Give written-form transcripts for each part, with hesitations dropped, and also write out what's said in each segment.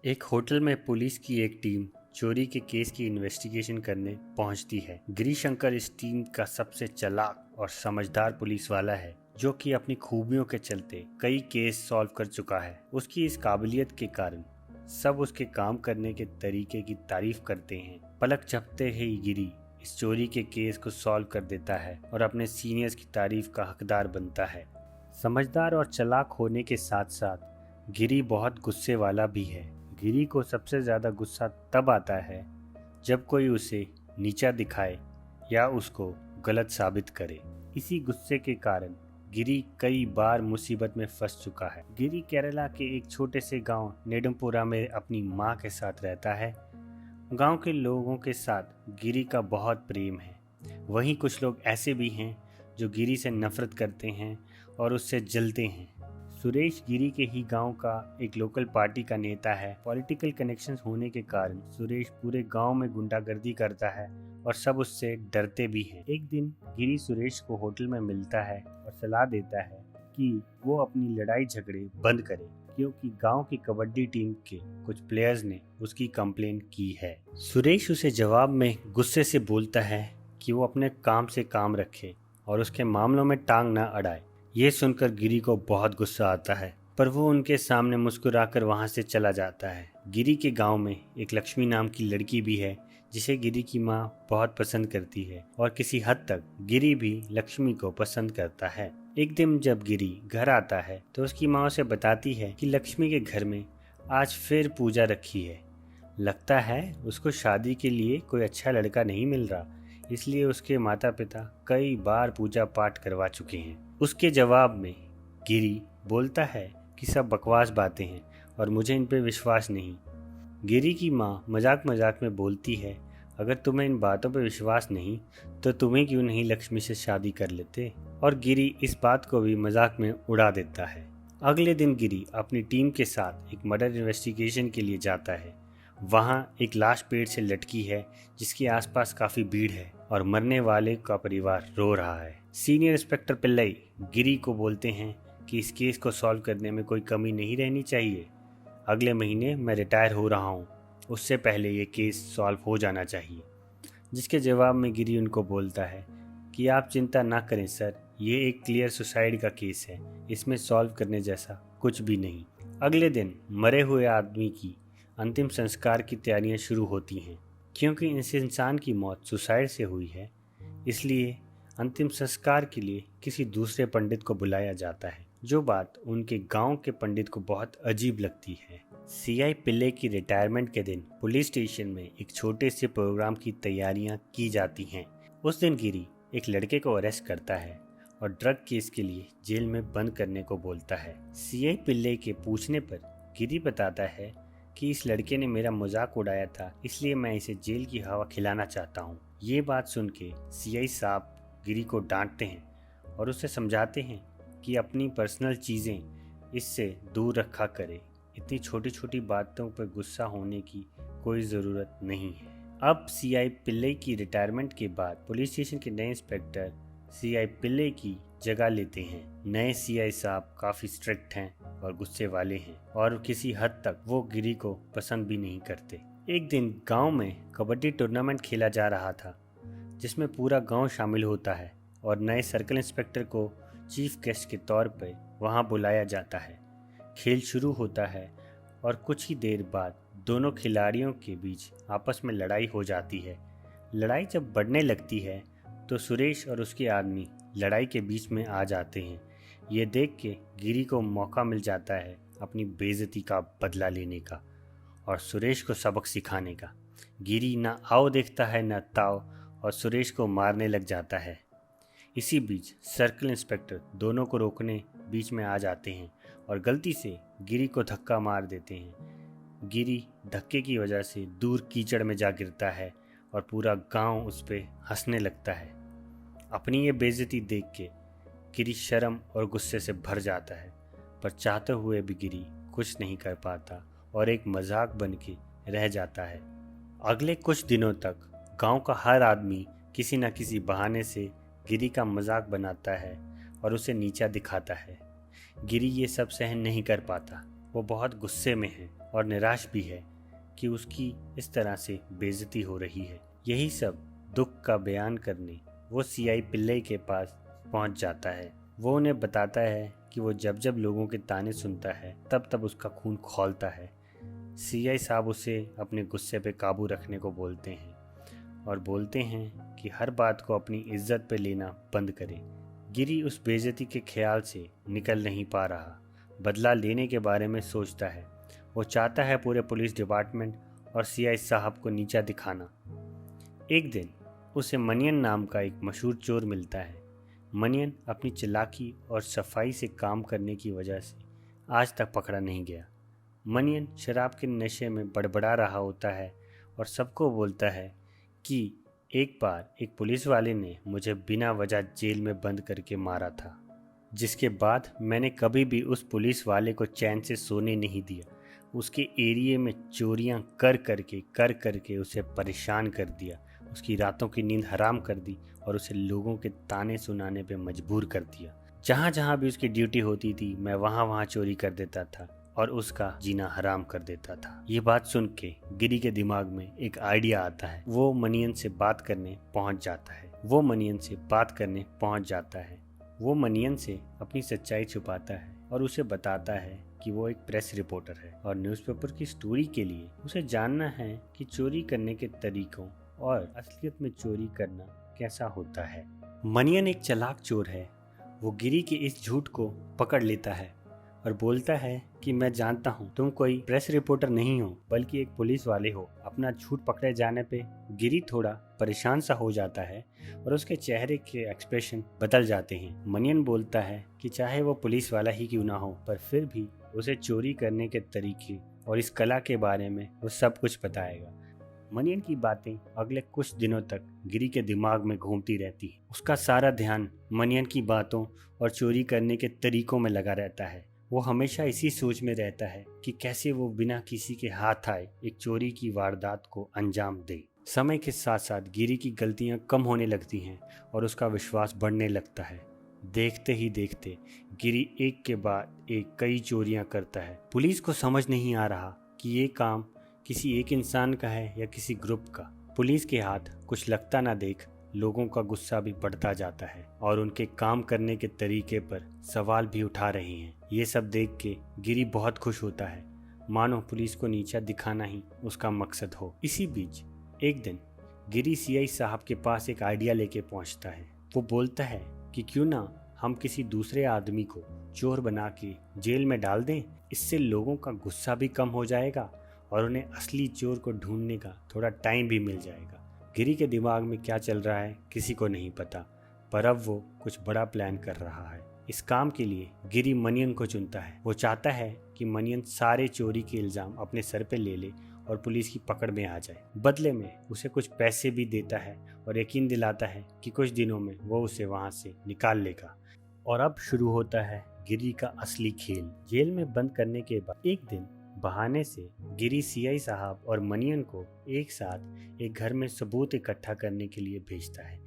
एक होटल में पुलिस की एक टीम चोरी के केस की इन्वेस्टिगेशन करने पहुंचती है। गिरीशंकर इस टीम का सबसे चालाक और समझदार पुलिस वाला है, जो कि अपनी खूबियों के चलते कई केस सॉल्व कर चुका है। उसकी इस काबिलियत के कारण सब उसके काम करने के तरीके की तारीफ करते हैं। पलक झपकते ही गिरी इस चोरी के केस को सॉल्व कर देता है और अपने सीनियर्स की तारीफ का हकदार बनता है। समझदार और चालाक होने के साथ साथ गिरी बहुत गुस्से वाला भी है। गिरी को सबसे ज़्यादा गुस्सा तब आता है जब कोई उसे नीचा दिखाए या उसको गलत साबित करे। इसी गुस्से के कारण गिरी कई बार मुसीबत में फंस चुका है। गिरी केरला के एक छोटे से गांव नेडुमपुरा में अपनी मां के साथ रहता है। गांव के लोगों के साथ गिरी का बहुत प्रेम है। वहीं कुछ लोग ऐसे भी हैं जो गिरी से नफरत करते हैं और उससे जलते हैं। सुरेश गिरी के ही गांव का एक लोकल पार्टी का नेता है। पॉलिटिकल कनेक्शंस होने के कारण सुरेश पूरे गांव में गुंडागर्दी करता है और सब उससे डरते भी हैं। एक दिन गिरी सुरेश को होटल में मिलता है और सलाह देता है कि वो अपनी लड़ाई झगड़े बंद करे, क्योंकि गांव की कबड्डी टीम के कुछ प्लेयर्स ने उसकी कंप्लेंट की है। सुरेश उसे जवाब में गुस्से से बोलता है कि वो अपने काम से काम रखे और उसके मामलों में टांग न अड़ाए। ये सुनकर गिरी को बहुत गुस्सा आता है, पर वो उनके सामने मुस्कुराकर वहां से चला जाता है। गिरी के गांव में एक लक्ष्मी नाम की लड़की भी है, जिसे गिरी की माँ बहुत पसंद करती है और किसी हद तक गिरी भी लक्ष्मी को पसंद करता है। एक दिन जब गिरी घर आता है तो उसकी माँ उसे बताती है कि लक्ष्मी के घर में आज फिर पूजा रखी है। लगता है उसको शादी के लिए कोई अच्छा लड़का नहीं मिल रहा, इसलिए उसके माता पिता कई बार पूजा पाठ करवा चुके हैं। उसके जवाब में गिरी बोलता है कि सब बकवास बातें हैं और मुझे इन पे विश्वास नहीं। गिरी की माँ मजाक मजाक में बोलती है, अगर तुम्हें इन बातों पे विश्वास नहीं तो तुम्हें क्यों नहीं लक्ष्मी से शादी कर लेते। और गिरी इस बात को भी मजाक में उड़ा देता है। अगले दिन गिरी अपनी टीम के साथ एक मर्डर इन्वेस्टिगेशन के लिए जाता है। वहाँ एक लाश पेड़ से लटकी है, जिसके आसपास काफी भीड़ है और मरने वाले का परिवार रो रहा है। सीनियर इंस्पेक्टर पिल्लई गिरी को बोलते हैं कि इस केस को सॉल्व करने में कोई कमी नहीं रहनी चाहिए। अगले महीने मैं रिटायर हो रहा हूँ, उससे पहले ये केस सॉल्व हो जाना चाहिए। जिसके जवाब में गिरी उनको बोलता है कि आप चिंता ना करें सर, ये एक क्लियर सुसाइड का केस है, इसमें सॉल्व करने जैसा कुछ भी नहीं। अगले दिन मरे हुए आदमी की अंतिम संस्कार की तैयारियां शुरू होती हैं। क्योंकि इस इंसान की मौत सुसाइड से हुई है, इसलिए अंतिम संस्कार के लिए किसी दूसरे पंडित को बुलाया जाता है। जो बात उनके गांव के पंडित को बहुत अजीब लगती है। सीआई पिल्ले की रिटायरमेंट के दिन पुलिस स्टेशन में एक छोटे से प्रोग्राम की तैयारियां की जाती हैं। उस दिन गिरी एक लड़के को अरेस्ट करता है और ड्रग केस के लिए जेल में बंद करने को बोलता है। सीआई पिल्ले के पूछने पर गिरी बताता है कि इस लड़के ने मेरा मजाक उड़ाया था, इसलिए मैं इसे जेल की हवा खिलाना चाहता हूँ। ये बात सुन के सीआई साहब गिरी को डांटते हैं और उसे समझाते हैं कि अपनी पर्सनल चीज़ें इससे दूर रखा करे। इतनी छोटी छोटी बातों पर गुस्सा होने की कोई ज़रूरत नहीं है। अब सीआई पिल्ले की रिटायरमेंट के बाद पुलिस स्टेशन के नए इंस्पेक्टर सीआई पिल्ले की जगह लेते हैं। नए सीआई साहब काफ़ी स्ट्रिक्ट हैं और गुस्से वाले हैं और किसी हद तक वो गिरी को पसंद भी नहीं करते। एक दिन गांव में कबड्डी टूर्नामेंट खेला जा रहा था, जिसमें पूरा गांव शामिल होता है और नए सर्कल इंस्पेक्टर को चीफ गेस्ट के तौर पर वहां बुलाया जाता है। खेल शुरू होता है और कुछ ही देर बाद दोनों खिलाड़ियों के बीच आपस में लड़ाई हो जाती है। लड़ाई जब बढ़ने लगती है तो सुरेश और उसके आदमी लड़ाई के बीच में आ जाते हैं। ये देख के गिरी को मौका मिल जाता है अपनी बेइज्जती का बदला लेने का और सुरेश को सबक सिखाने का। गिरी ना आओ देखता है न ताओ और सुरेश को मारने लग जाता है। इसी बीच सर्कल इंस्पेक्टर दोनों को रोकने बीच में आ जाते हैं और गलती से गिरी को धक्का मार देते हैं। गिरी धक्के की वजह से दूर कीचड़ में जा गिरता है और पूरा गांव उस पर हंसने लगता है। अपनी ये बेइज्जती देख के गिरी शर्म और गुस्से से भर जाता है, पर चाहते हुए भी गिरी कुछ नहीं कर पाता और एक मजाक बन के रह जाता है। अगले कुछ दिनों तक गांव का हर आदमी किसी न किसी बहाने से गिरी का मजाक बनाता है और उसे नीचा दिखाता है। गिरी ये सब सहन नहीं कर पाता वो बहुत गुस्से में है और निराश भी है कि उसकी इस तरह से बेइज्जती हो रही है। यही सब दुख का बयान करने वो सीआई पिल्लई के पास पहुंच जाता है। वो उन्हें बताता है कि वो जब जब लोगों के ताने सुनता है तब तब उसका खून खौलता है। सीआई साहब उसे अपने गुस्से पे काबू रखने को बोलते हैं और बोलते हैं कि हर बात को अपनी इज्जत पे लेना बंद करे। गिरी उस बेइज्जती के ख्याल से निकल नहीं पा रहा, बदला लेने के बारे में सोचता है। वो चाहता है पूरे पुलिस डिपार्टमेंट और सीआई साहब को नीचा दिखाना। एक दिन उसे मनियन नाम का एक मशहूर चोर मिलता है। मनियन अपनी चालाकी और सफाई से काम करने की वजह से आज तक पकड़ा नहीं गया। मनियन शराब के नशे में बड़बड़ा रहा होता है और सबको बोलता है कि एक बार एक पुलिस वाले ने मुझे बिना वजह जेल में बंद करके मारा था, जिसके बाद मैंने कभी भी उस पुलिस वाले को चैन से सोने नहीं दिया। उसके एरिए में चोरियां कर करके उसे परेशान कर दिया, उसकी रातों की नींद हराम कर दी और उसे लोगों के ताने सुनाने पे मजबूर कर दिया। जहाँ जहाँ भी उसकी ड्यूटी होती थी मैं वहाँ वहाँ चोरी कर देता था और उसका जीना हराम कर देता था। ये बात सुन के गिरी के दिमाग में एक आइडिया आता है। वो मनियन से बात करने पहुंच जाता है। वो मनियन से अपनी सच्चाई छुपाता है और उसे बताता है कि वो एक प्रेस रिपोर्टर है और न्यूज़पेपर की स्टोरी के लिए उसे जानना है कि चोरी करने के तरीकों और असलियत में चोरी करना कैसा होता है। मनियन एक चालाक चोर है। वो गिरी के इस झूठ को पकड़ लेता है और बोलता है कि मैं जानता हूँ तुम कोई प्रेस रिपोर्टर नहीं हो बल्कि एक पुलिस वाले हो। अपना झूठ पकड़े जाने पे गिरी थोड़ा परेशान सा हो जाता है और उसके चेहरे के एक्सप्रेशन बदल जाते हैं। मनियन बोलता है कि चाहे वो पुलिस वाला ही क्यों ना हो पर फिर भी उसे चोरी करने के तरीके और इस कला के बारे में वो सब कुछ बताएगा। मनियन की बातें अगले कुछ दिनों तक गिरी के दिमाग में घूमती रहती है। उसका सारा ध्यान मनियन की बातों और चोरी करने के तरीकों में लगा रहता है। वो हमेशा इसी सोच में रहता है कि कैसे वो बिना किसी के हाथ आए एक चोरी की वारदात को अंजाम दे। समय के साथ साथ गिरी की गलतियां कम होने लगती हैं और उसका विश्वास बढ़ने लगता है। देखते ही देखते गिरी एक के बाद एक कई चोरियां करता है। पुलिस को समझ नहीं आ रहा कि ये काम किसी एक इंसान का है या किसी ग्रुप का। पुलिस के हाथ कुछ लगता ना देख लोगों का गुस्सा भी बढ़ता जाता है और उनके काम करने के तरीके पर सवाल भी उठा रहे हैं। ये सब देख के गिरी बहुत खुश होता है, मानो पुलिस को नीचा दिखाना ही उसका मकसद हो। इसी बीच एक दिन गिरी सीआई साहब के पास एक आइडिया लेके पहुंचता है। वो बोलता है कि क्यों ना हम किसी दूसरे आदमी को चोर बना के जेल में डाल दें। इससे लोगों का गुस्सा भी कम हो जाएगा और उन्हें असली चोर को ढूंढने का थोड़ा टाइम भी मिल जाएगा। गिरी के दिमाग में क्या चल रहा है किसी को नहीं पता, पर अब वो कुछ बड़ा प्लान कर रहा है। इस काम के लिए गिरी मनियन को चुनता है। वो चाहता है कि मनियन सारे चोरी के इल्जाम अपने सर पे ले ले और पुलिस की पकड़ में आ जाए। बदले में उसे कुछ पैसे भी देता है और यकीन दिलाता है कि कुछ दिनों में वो उसे वहां से निकाल लेगा। और अब शुरू होता है गिरी का असली खेल। जेल में बंद करने के बाद एक दिन बहाने से गिरी सीआई साहब और मनियन को एक साथ एक घर में सबूत इकट्ठा करने के लिए भेजता है।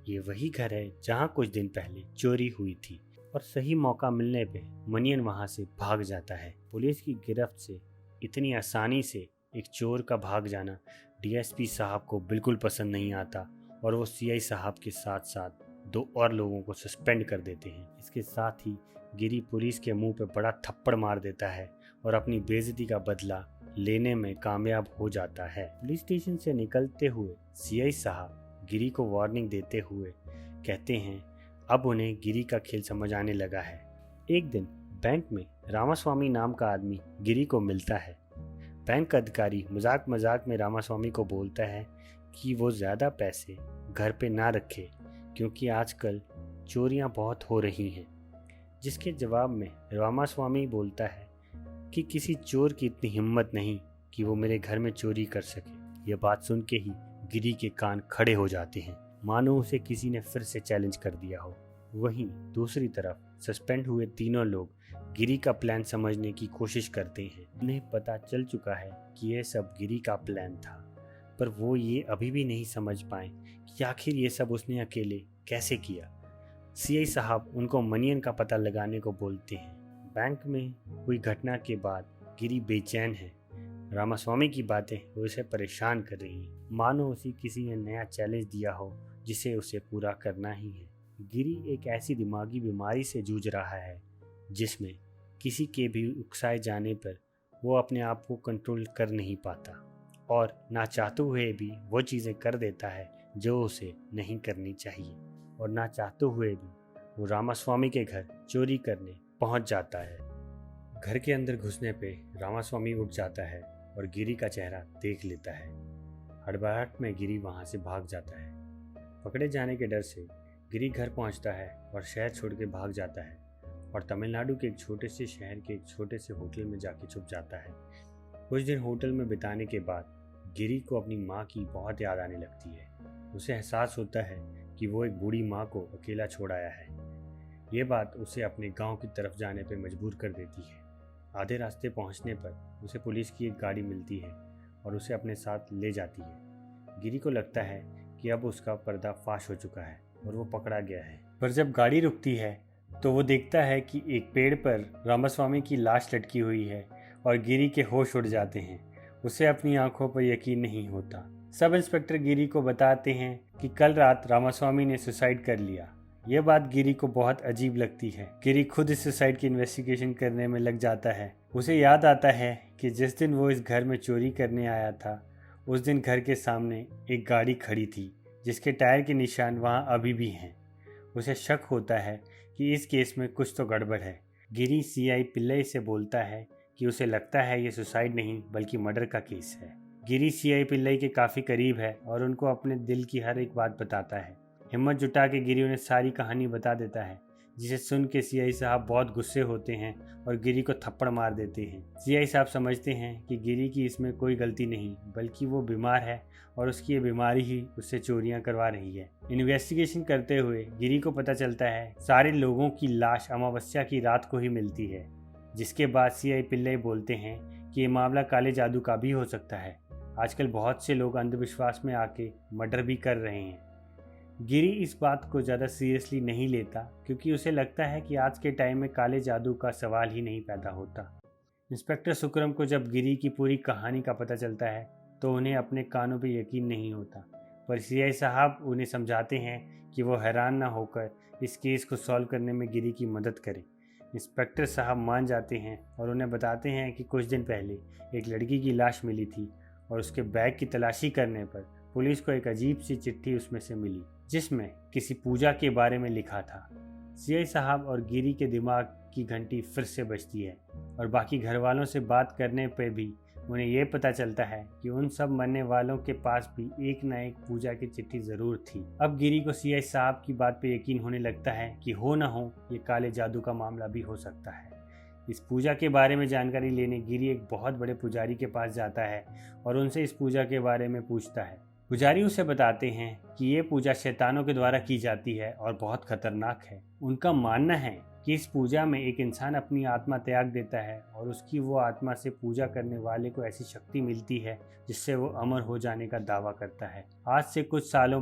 ये वही घर है जहाँ कुछ दिन पहले चोरी हुई थी और सही मौका मिलने पे मनियन वहाँ से भाग जाता है। पुलिस की गिरफ्त से इतनी आसानी से एक चोर का भाग जाना डीएसपी साहब को बिल्कुल पसंद नहीं आता और वो सीआई साहब के साथ साथ 2 और लोगों को सस्पेंड कर देते हैं। इसके साथ ही गिरी पुलिस के मुंह पे बड़ा थप्पड़ मार देता है और अपनी बेइज्जती का बदला लेने में कामयाब हो जाता है। पुलिस स्टेशन से निकलते हुए सीआई साहब गिरी को वार्निंग देते हुए कहते हैं अब उन्हें गिरी का खेल समझ आने लगा है। एक दिन बैंक में रामास्वामी नाम का आदमी गिरी को मिलता है। बैंक अधिकारी मजाक मजाक में रामास्वामी को बोलता है कि वो ज़्यादा पैसे घर पे ना रखे क्योंकि आजकल चोरियां बहुत हो रही हैं। जिसके जवाब में रामास्वामी बोलता है कि किसी चोर की इतनी हिम्मत नहीं कि वो मेरे घर में चोरी कर सके। ये बात सुन के ही गिरी के कान खड़े हो जाते हैं, मानो उसे किसी ने फिर से चैलेंज कर दिया हो। वहीं दूसरी तरफ सस्पेंड हुए तीनों लोग गिरी का प्लान समझने की कोशिश करते हैं। उन्हें पता चल चुका है कि यह सब गिरी का प्लान था, पर वो ये अभी भी नहीं समझ पाए कि आखिर ये सब उसने अकेले कैसे किया। सीआई साहब उनको मनियन का पता लगाने को बोलते हैं। बैंक में हुई घटना के बाद गिरी बेचैन है। रामास्वामी की बातें उसे परेशान कर रही हैं, मानो उसे किसी ने नया चैलेंज दिया हो जिसे उसे पूरा करना ही है। गिरी एक ऐसी दिमागी बीमारी से जूझ रहा है जिसमें किसी के भी उकसाए जाने पर वो अपने आप को कंट्रोल कर नहीं पाता और ना चाहते हुए भी वो चीज़ें कर देता है जो उसे नहीं करनी चाहिए, और ना चाहते हुए भी वो रामास्वामी के घर चोरी करने पहुंच जाता है। घर के अंदर घुसने पे रामास्वामी उठ जाता है और गिरी का चेहरा देख लेता है। हड़बड़ाहट में गिरी वहां से भाग जाता है। पकड़े जाने के डर से गिरी घर पहुंचता है और शहर छोड़ के भाग जाता है और तमिलनाडु के एक छोटे से शहर के एक छोटे से होटल में जाके छुप जाता है। कुछ दिन होटल में बिताने के बाद गिरी को अपनी माँ की बहुत याद आने लगती है। उसे एहसास होता है कि वो एक बूढ़ी माँ को अकेला छोड़ आया है। ये बात उसे अपने गांव की तरफ जाने पर मजबूर कर देती है। आधे रास्ते पहुंचने पर उसे पुलिस की एक गाड़ी मिलती है और उसे अपने साथ ले जाती है। गिरी को लगता है कि अब उसका पर्दा फाश हो चुका है और वो पकड़ा गया है। पर जब गाड़ी रुकती है तो वो देखता है कि एक पेड़ पर रामास्वामी की लाश लटकी हुई है और गिरी के होश उड़ जाते हैं। उसे अपनी आंखों पर यकीन नहीं होता। सब इंस्पेक्टर गिरी को बताते हैं कि कल रात रामास्वामी ने सुसाइड कर लिया। यह बात गिरी को बहुत अजीब लगती है। गिरी खुद इस सुसाइड की इन्वेस्टिगेशन करने में लग जाता है। उसे याद आता है कि जिस दिन वो इस घर में चोरी करने आया था उस दिन घर के सामने एक गाड़ी खड़ी थी जिसके टायर के निशान वहाँ अभी भी हैं। उसे शक होता है कि इस केस में कुछ तो गड़बड़ है। गिरी सीआई पिल्लई से बोलता है कि उसे लगता है ये सुसाइड नहीं बल्कि मर्डर का केस है। गिरी सीआई पिल्लई के काफ़ी करीब है और उनको अपने दिल की हर एक बात बताता है। हिम्मत जुटा के गिरी उन्हें सारी कहानी बता देता है, जिसे सुन के सीआई साहब बहुत गुस्से होते हैं और गिरी को थप्पड़ मार देते हैं। सीआई साहब समझते हैं कि गिरी की इसमें कोई गलती नहीं बल्कि वो बीमार है और उसकी ये बीमारी ही उससे चोरियां करवा रही है। इन्वेस्टिगेशन करते हुए गिरी को पता चलता है सारे लोगों की लाश अमावस्या की रात को ही मिलती है, जिसके बाद सीआई पिल्लई बोलते हैं कि ये मामला काले जादू का भी हो सकता है। आजकल बहुत से लोग अंधविश्वास में आके मर्डर भी कर रहे हैं। गिरी इस बात को ज़्यादा सीरियसली नहीं लेता क्योंकि उसे लगता है कि आज के टाइम में काले जादू का सवाल ही नहीं पैदा होता। इंस्पेक्टर सुकरम को जब गिरी की पूरी कहानी का पता चलता है तो उन्हें अपने कानों पर यकीन नहीं होता, पर सीआई साहब उन्हें समझाते हैं कि वो हैरान ना होकर इस केस को सॉल्व करने में गिरी की मदद करें। इंस्पेक्टर साहब मान जाते हैं और उन्हें बताते हैं कि कुछ दिन पहले एक लड़की की लाश मिली थी और उसके बैग की तलाशी करने पर पुलिस को एक अजीब सी चिट्ठी उसमें से मिली जिसमें किसी पूजा के बारे में लिखा था। सीआई साहब और गिरी के दिमाग की घंटी फिर से बजती है और बाकी घर वालों से बात करने पर भी उन्हें यह पता चलता है कि उन सब मरने वालों के पास भी एक न एक पूजा की चिट्ठी जरूर थी। अब गिरी को सीआई साहब की बात पे यकीन होने लगता है कि हो न हो ये काले जादू का मामला भी हो सकता है। इस पूजा के बारे में जानकारी लेने गिरी एक बहुत बड़े पुजारी के पास जाता है और उनसे इस पूजा के बारे में पूछता है। पुजारी उसे बताते हैं कि ये पूजा शैतानों के द्वारा की जाती है और बहुत खतरनाक है। उनका मानना है कि इस पूजा में एक इंसान अपनी आत्मा त्याग देता है और उसकी वो आत्मा से पूजा करने वाले को ऐसी शक्ति मिलती है जिससे वो अमर हो जाने का दावा करता है। आज से कुछ सालों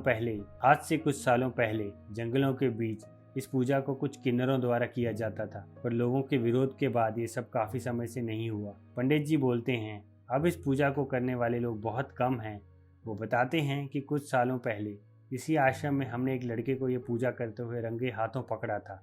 पहले जंगलों के बीच इस पूजा को कुछ किन्नरों द्वारा किया जाता था, पर लोगों के विरोध के बाद ये सब काफी समय से नहीं हुआ। पंडित जी बोलते हैं अब इस पूजा को करने वाले लोग बहुत कम हैं। वो बताते हैं कि कुछ सालों पहले इसी आश्रम में हमने एक लड़के को ये पूजा करते हुए रंगे हाथों पकड़ा था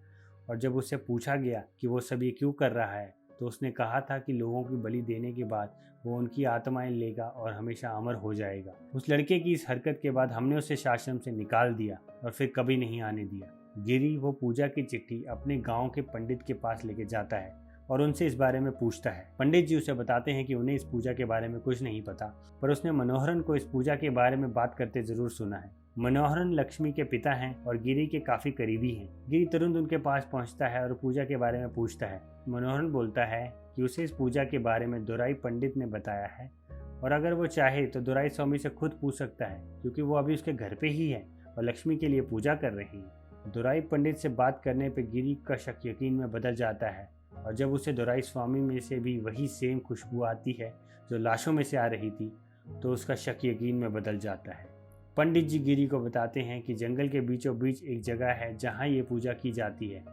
और जब उससे पूछा गया कि वो सब ये क्यों कर रहा है तो उसने कहा था कि लोगों की बलि देने के बाद वो उनकी आत्माएं लेगा और हमेशा अमर हो जाएगा। उस लड़के की इस हरकत के बाद हमने उसे आश्रम से निकाल दिया और फिर कभी नहीं आने दिया। गिरी वो पूजा की चिट्ठी अपने गांव के पंडित के पास लेके जाता है और उनसे इस बारे में पूछता है। पंडित जी उसे बताते हैं कि उन्हें इस पूजा के बारे में कुछ नहीं पता, पर उसने मनोहरन को इस पूजा के बारे में बात करते जरूर सुना है। मनोहरन लक्ष्मी के पिता हैं और गिरी के काफी करीबी हैं। गिरी तुरंत उनके पास पहुंचता है और पूजा के बारे में पूछता है। मनोहरन बोलता है कि उसे इस पूजा के बारे में दुराई पंडित ने बताया है और अगर वो चाहे तो दुराई स्वामी से खुद पूछ सकता है क्योंकि वो अभी उसके घर पे ही है और लक्ष्मी के लिए पूजा कर रही है। दुराई पंडित से बात करने पर गिरी का शक यकीन में बदल जाता है और जब उसे दुराई स्वामी में से भी वही सेम खुशबू आती है जो लाशों में से आ रही थी तो उसका शक यकीन में बदल जाता है। पंडित जी गिरी को बताते हैं कि जंगल के बीचों बीच एक जगह है जहां ये पूजा की जाती है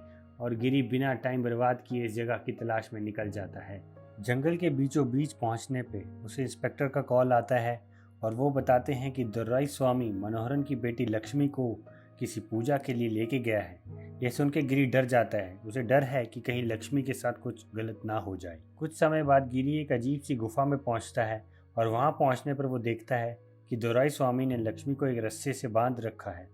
और गिरी बिना टाइम बर्बाद किए इस जगह की तलाश में निकल जाता है। जंगल के बीचों बीच पहुंचने पे उसे इंस्पेक्टर का कॉल आता है और वो बताते हैं कि दुर्राई स्वामी मनोहरन की बेटी लक्ष्मी को किसी पूजा के लिए लेके गया है। यह सुन के गिरी डर जाता है। उसे डर है कि कहीं लक्ष्मी के साथ कुछ गलत ना हो जाए। कुछ समय बाद गिरी एक अजीब सी गुफा में पहुंचता है और वहां पहुंचने पर वो देखता है कि दुर्राई स्वामी ने लक्ष्मी को एक रस्से से बांध रखा है।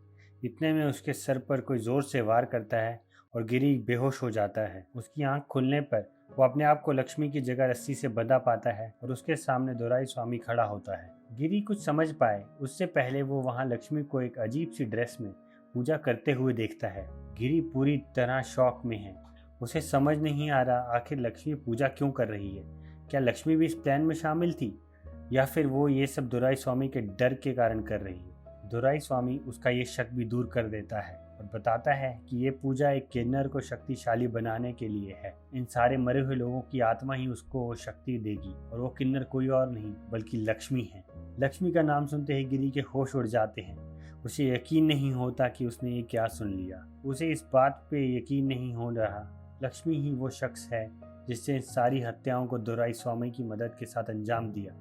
इतने में उसके सर पर कोई जोर से वार करता है और गिरी बेहोश हो जाता है। उसकी आंख खुलने पर वो अपने आप को लक्ष्मी की जगह रस्सी से बंधा पाता है और उसके सामने दुर्राई स्वामी खड़ा होता है। गिरी कुछ समझ पाए उससे पहले वो वहां लक्ष्मी को एक अजीब सी ड्रेस में पूजा करते हुए देखता है। गिरी पूरी तरह शॉक में है। उसे समझ नहीं आ रहा आखिर लक्ष्मी पूजा क्यों कर रही है। क्या लक्ष्मी भी इस प्लान में शामिल थी या फिर वो ये सब दुर्राई स्वामी के डर के कारण कर रही है। दुर्राई स्वामी उसका ये शक भी दूर कर देता है और बताता है कि ये पूजा एक किन्नर को शक्तिशाली बनाने के लिए है। इन सारे मरे हुए लोगों की आत्मा ही उसको शक्ति देगी और वो किन्नर कोई और नहीं बल्कि लक्ष्मी है। लक्ष्मी का नाम सुनते ही गिरी के होश उड़ जाते हैं। उसे यकीन नहीं होता कि उसने ये क्या सुन लिया। उसे इस बात पे यकीन नहीं हो रहा लक्ष्मी ही वो शख्स है जिससे इन सारी हत्याओं को दुर्राई स्वामी की मदद के साथ अंजाम दिया।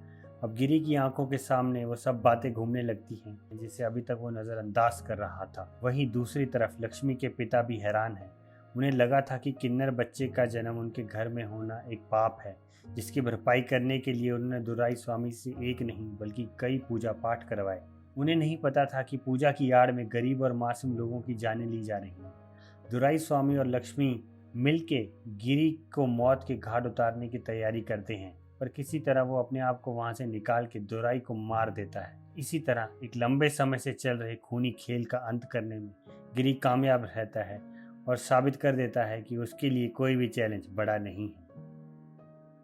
अब गिरी की आंखों के सामने वो सब बातें घूमने लगती हैं जिसे अभी तक वो नजरअंदाज कर रहा था। वहीं दूसरी तरफ लक्ष्मी के पिता भी हैरान हैं। उन्हें लगा था कि किन्नर बच्चे का जन्म उनके घर में होना एक पाप है जिसकी भरपाई करने के लिए उन्होंने दुर्राई स्वामी से एक नहीं बल्कि कई पूजा पाठ करवाए। उन्हें नहीं पता था कि पूजा की आड़ में गरीब और मासूम लोगों की जानें ली जा रही हैं। दुर्राई स्वामी और लक्ष्मी मिलके गिरी को मौत के घाट उतारने की तैयारी करते हैं पर किसी तरह वो अपने आप को वहां से निकाल के दुर्राई को मार देता है। इसी तरह एक लंबे समय से चल रहे खूनी खेल का अंत करने में गिरी कामयाब रहता है और साबित कर देता है कि उसके लिए कोई भी चैलेंज बड़ा नहीं है।